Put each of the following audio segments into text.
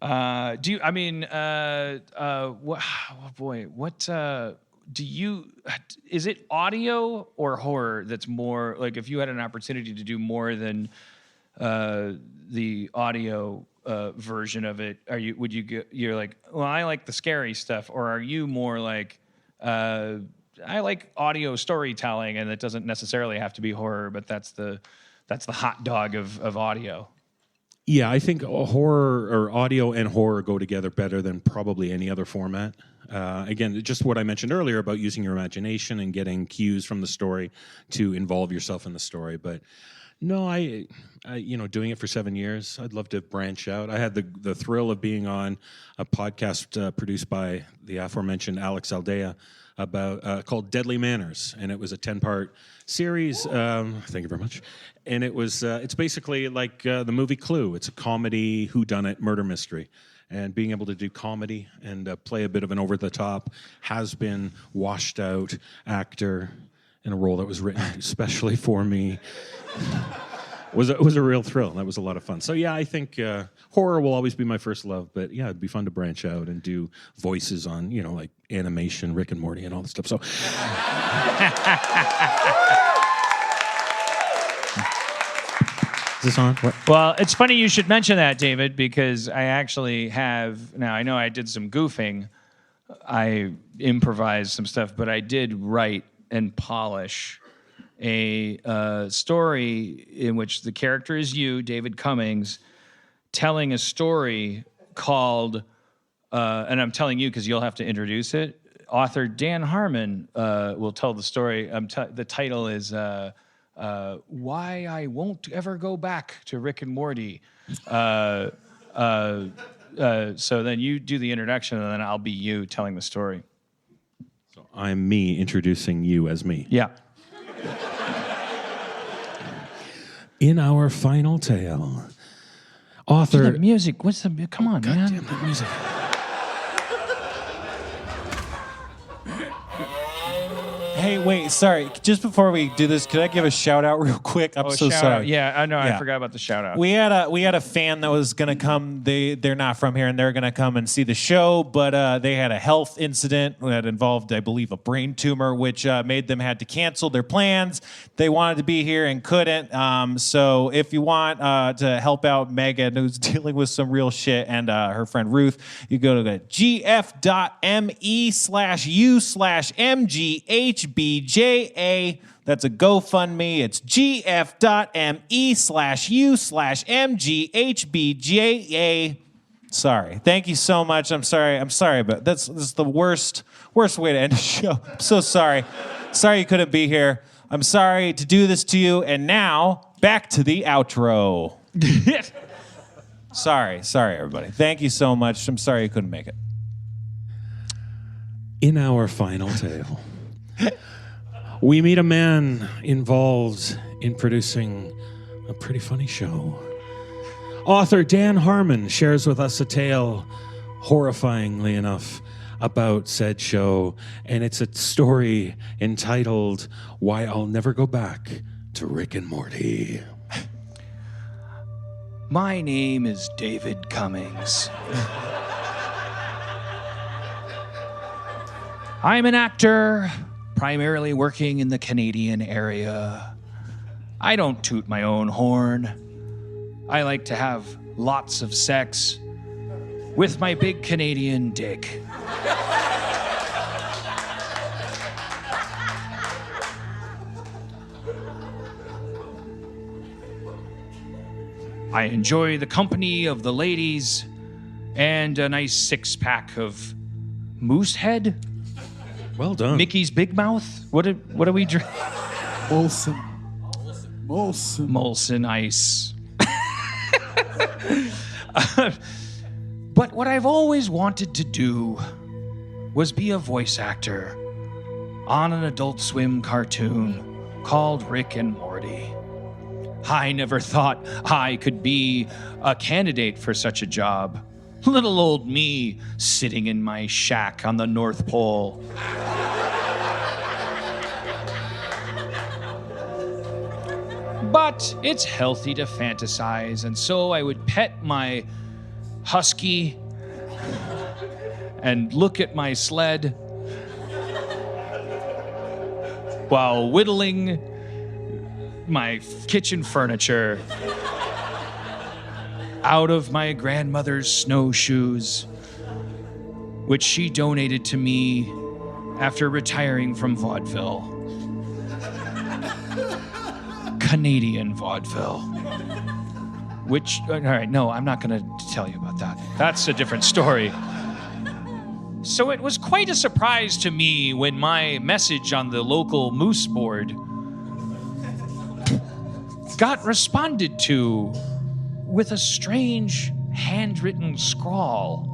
Do you? I mean, what? Oh boy, what? Do you? Is it audio or horror that's more like if you had an opportunity to do more than the audio version of it? Would you get? You're like, well, I like the scary stuff, or are you more like? I like audio storytelling, and it doesn't necessarily have to be horror, but that's the hot dog of audio. Yeah, I think horror or audio and horror go together better than probably any other format. Again, just what I mentioned earlier about using your imagination and getting cues from the story to involve yourself in the story. But no, I doing it for 7 years, I'd love to branch out. I had the thrill of being on a podcast produced by the aforementioned Alex Aldea about called Deadly Manners, and it was a 10-part series. Thank you very much. And it was it's basically like the movie Clue. It's a comedy whodunit murder mystery. And being able to do comedy and play a bit of an over-the-top, has-been, washed-out actor in a role that was written especially for me was a real thrill. That was a lot of fun. So yeah, I think horror will always be my first love, but yeah, it'd be fun to branch out and do voices on, like animation, Rick and Morty and all this stuff. So is this on? What? Well, it's funny you should mention that, David, because I actually have, now I know I did some goofing, I improvised some stuff, but I did write and polish a story in which the character is you, David Cummings, telling a story called, and I'm telling you because you'll have to introduce it, author Dan Harmon will tell the story. The title is Why I Won't Ever Go Back to Rick and Morty. So then you do the introduction, and then I'll be you telling the story. So I'm me introducing you as me. Yeah. In our final tale, author... The music, what's the... Come on, God man. damn that music. Hey, wait, sorry. Just before we do this, could I give a shout out real quick? I'm so shout sorry. out. Yeah, I know. Yeah. I forgot about the shout out. We had a fan that was gonna come. They're not from here, and they're gonna come and see the show. But they had a health incident that involved, I believe, a brain tumor, which made them had to cancel their plans. They wanted to be here and couldn't. So if you want to help out Megan, who's dealing with some real shit, and her friend Ruth, you go to gf.me/u/mghbja. That's a GoFundMe. It's gf.me/u/mghbja. Sorry. Thank you so much. I'm sorry, but this is the worst way to end a show. I'm so sorry. Sorry you couldn't be here. I'm sorry to do this to you. And now, back to the outro. Sorry, everybody. Thank you so much. I'm sorry you couldn't make it. In our final tale, we meet a man involved in producing a pretty funny show. Author Dan Harmon shares with us a tale, horrifyingly enough, about said show, and it's a story entitled Why I'll Never Go Back to Rick and Morty. My name is David Cummings. I'm an actor, primarily working in the Canadian area. I don't toot my own horn. I like to have lots of sex with my big Canadian dick. I enjoy the company of the ladies and a nice six-pack of moose head. Well done. Mickey's Big Mouth. What do we drink? Molson Ice. But what I've always wanted to do was be a voice actor on an Adult Swim cartoon called Rick and Morty. I never thought I could be a candidate for such a job. Little old me sitting in my shack on the North Pole. But it's healthy to fantasize, and so I would pet my husky and look at my sled while whittling my kitchen furniture out of my grandmother's snowshoes, which she donated to me after retiring from vaudeville. Canadian vaudeville. Which, all right, no, I'm not going to tell you about that. That's a different story. So it was quite a surprise to me when my message on the local moose board got responded to with a strange handwritten scrawl.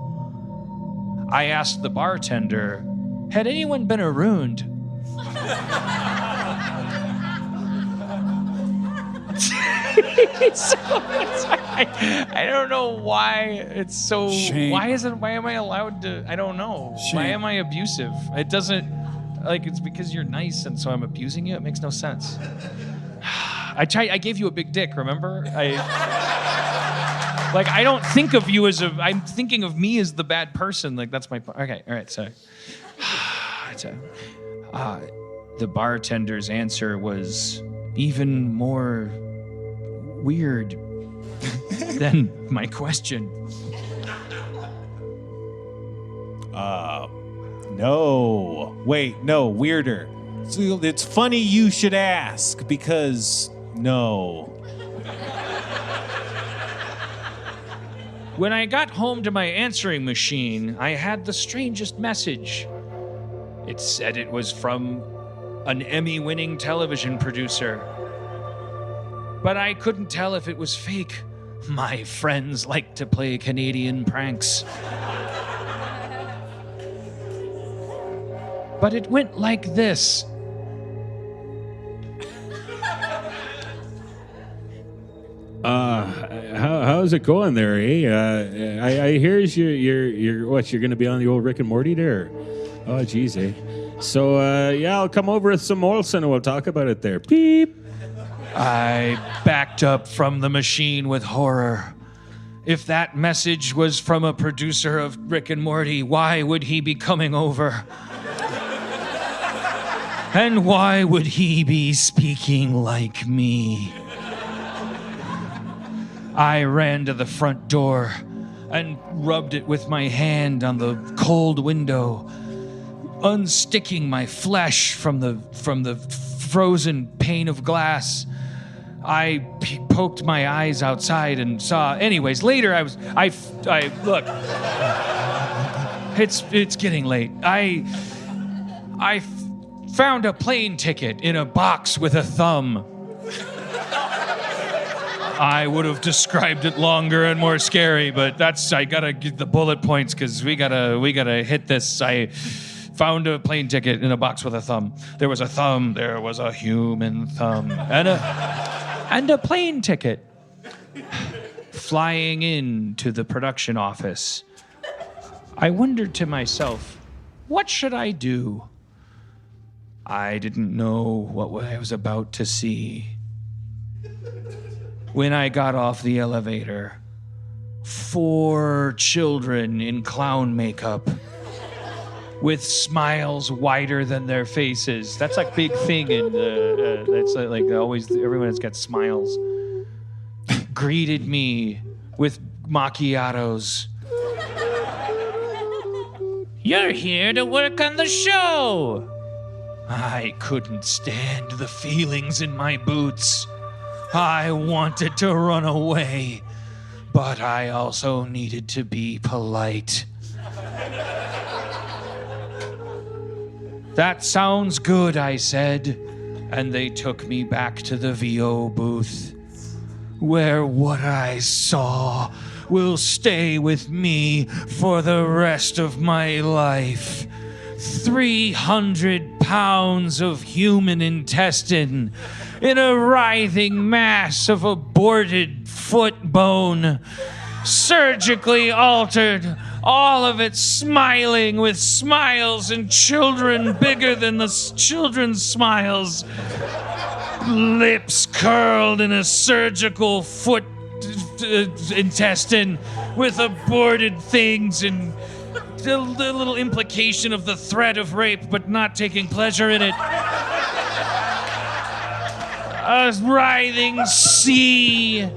I asked the bartender, had anyone been marooned? I don't know why it's so. Shame. Why am I allowed to? I don't know. Shame. Why am I abusive? It doesn't. Like, it's because you're nice and so I'm abusing you? It makes no sense. I gave you a big dick, remember? I don't think of you as I'm thinking of me as the bad person. Like, that's my point. Okay, all right, so. The bartender's answer was even more weird than my question. No. Wait, no, weirder. So it's funny you should ask because no. When I got home to my answering machine, I had the strangest message. It said it was from an Emmy-winning television producer. But I couldn't tell if it was fake. My friends like to play Canadian pranks. But it went like this. How's it going there, eh? I hear you're going to be on the old Rick and Morty there? Oh, geez, eh? So, yeah, I'll come over with some Molson and we'll talk about it there. Beep. I backed up from the machine with horror. If that message was from a producer of Rick and Morty, why would he be coming over? And why would he be speaking like me? I ran to the front door and rubbed it with my hand on the cold window, unsticking my flesh from the frozen pane of glass. I poked my eyes outside and saw. Anyways, later I look. It's getting late. I found a plane ticket in a box with a thumb. I would have described it longer and more scary, but I gotta get the bullet points because we gotta hit this. I found a plane ticket in a box with a thumb. There was a thumb. There was a human thumb and a plane ticket. Flying into the production office, I wondered to myself, what should I do? I didn't know what I was about to see. When I got off the elevator, 4 children in clown makeup with smiles wider than their faces. That's like big thing in that's like always everyone has got smiles. Greeted me with macchiatos. You're here to work on the show. I couldn't stand the feelings in my boots. I wanted to run away, but I also needed to be polite. That sounds good, I said, and they took me back to the VO booth, where what I saw will stay with me for the rest of my life. 300 pounds of human intestine in a writhing mass of aborted foot bone, surgically altered, all of it smiling with smiles and children bigger than the children's smiles, lips curled in a surgical foot intestine with aborted things and the little implication of the threat of rape, but not taking pleasure in it. A writhing sea.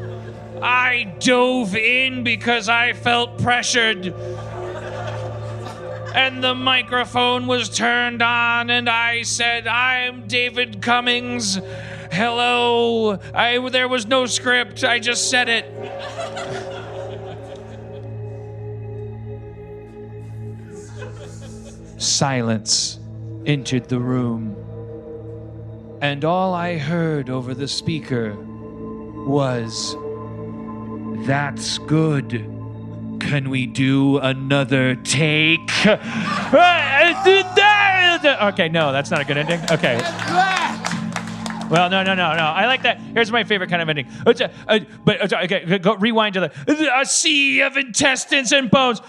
I dove in because I felt pressured. And the microphone was turned on, and I said, "I'm David Cummings. Hello." There was no script. I just said it. Silence entered the room, and all I heard over the speaker was, "That's good. Can we do another take?" Okay, no, that's not a good ending. Okay. Well, no. I like that. Here's my favorite kind of ending. Okay, go rewind to a sea of intestines and bones.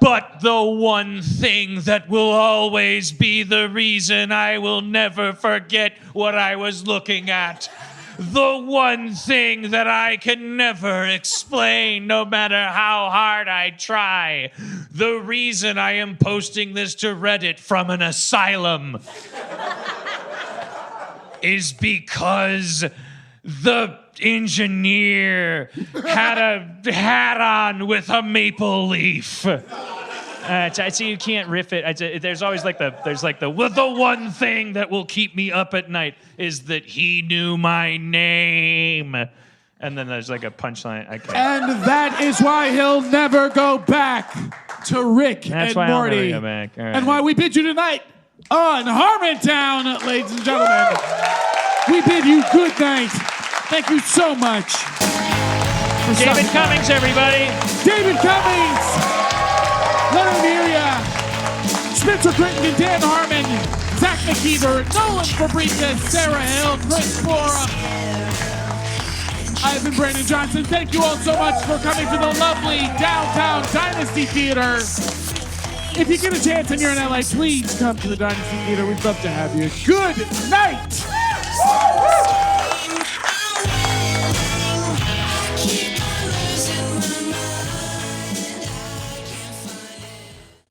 But the one thing that will always be the reason I will never forget what I was looking at. The one thing that I can never explain, no matter how hard I try. The reason I am posting this to Reddit from an asylum is because the engineer had a hat on with a maple leaf. So you can't riff it. There's always the one thing that will keep me up at night is that he knew my name. And then there's like a punchline. And that is why he'll never go back to Rick That's and why Morty. I'll never go back. All right. And why we bid you tonight on Harmontown, ladies and gentlemen. We bid you good night. Thank you so much. David Cummings, everybody. David Cummings. Leonard Miria, Spencer Crittenden, Dan Harmon, Zach McKeever, Nolan Fabrica, Sarah Hill, Chris Bora. I've been Brandon Johnson. Thank you all so much for coming to the lovely downtown Dynasty Theater. If you get a chance and you're in LA, please come to the Dynasty Theater. We'd love to have you. Good night.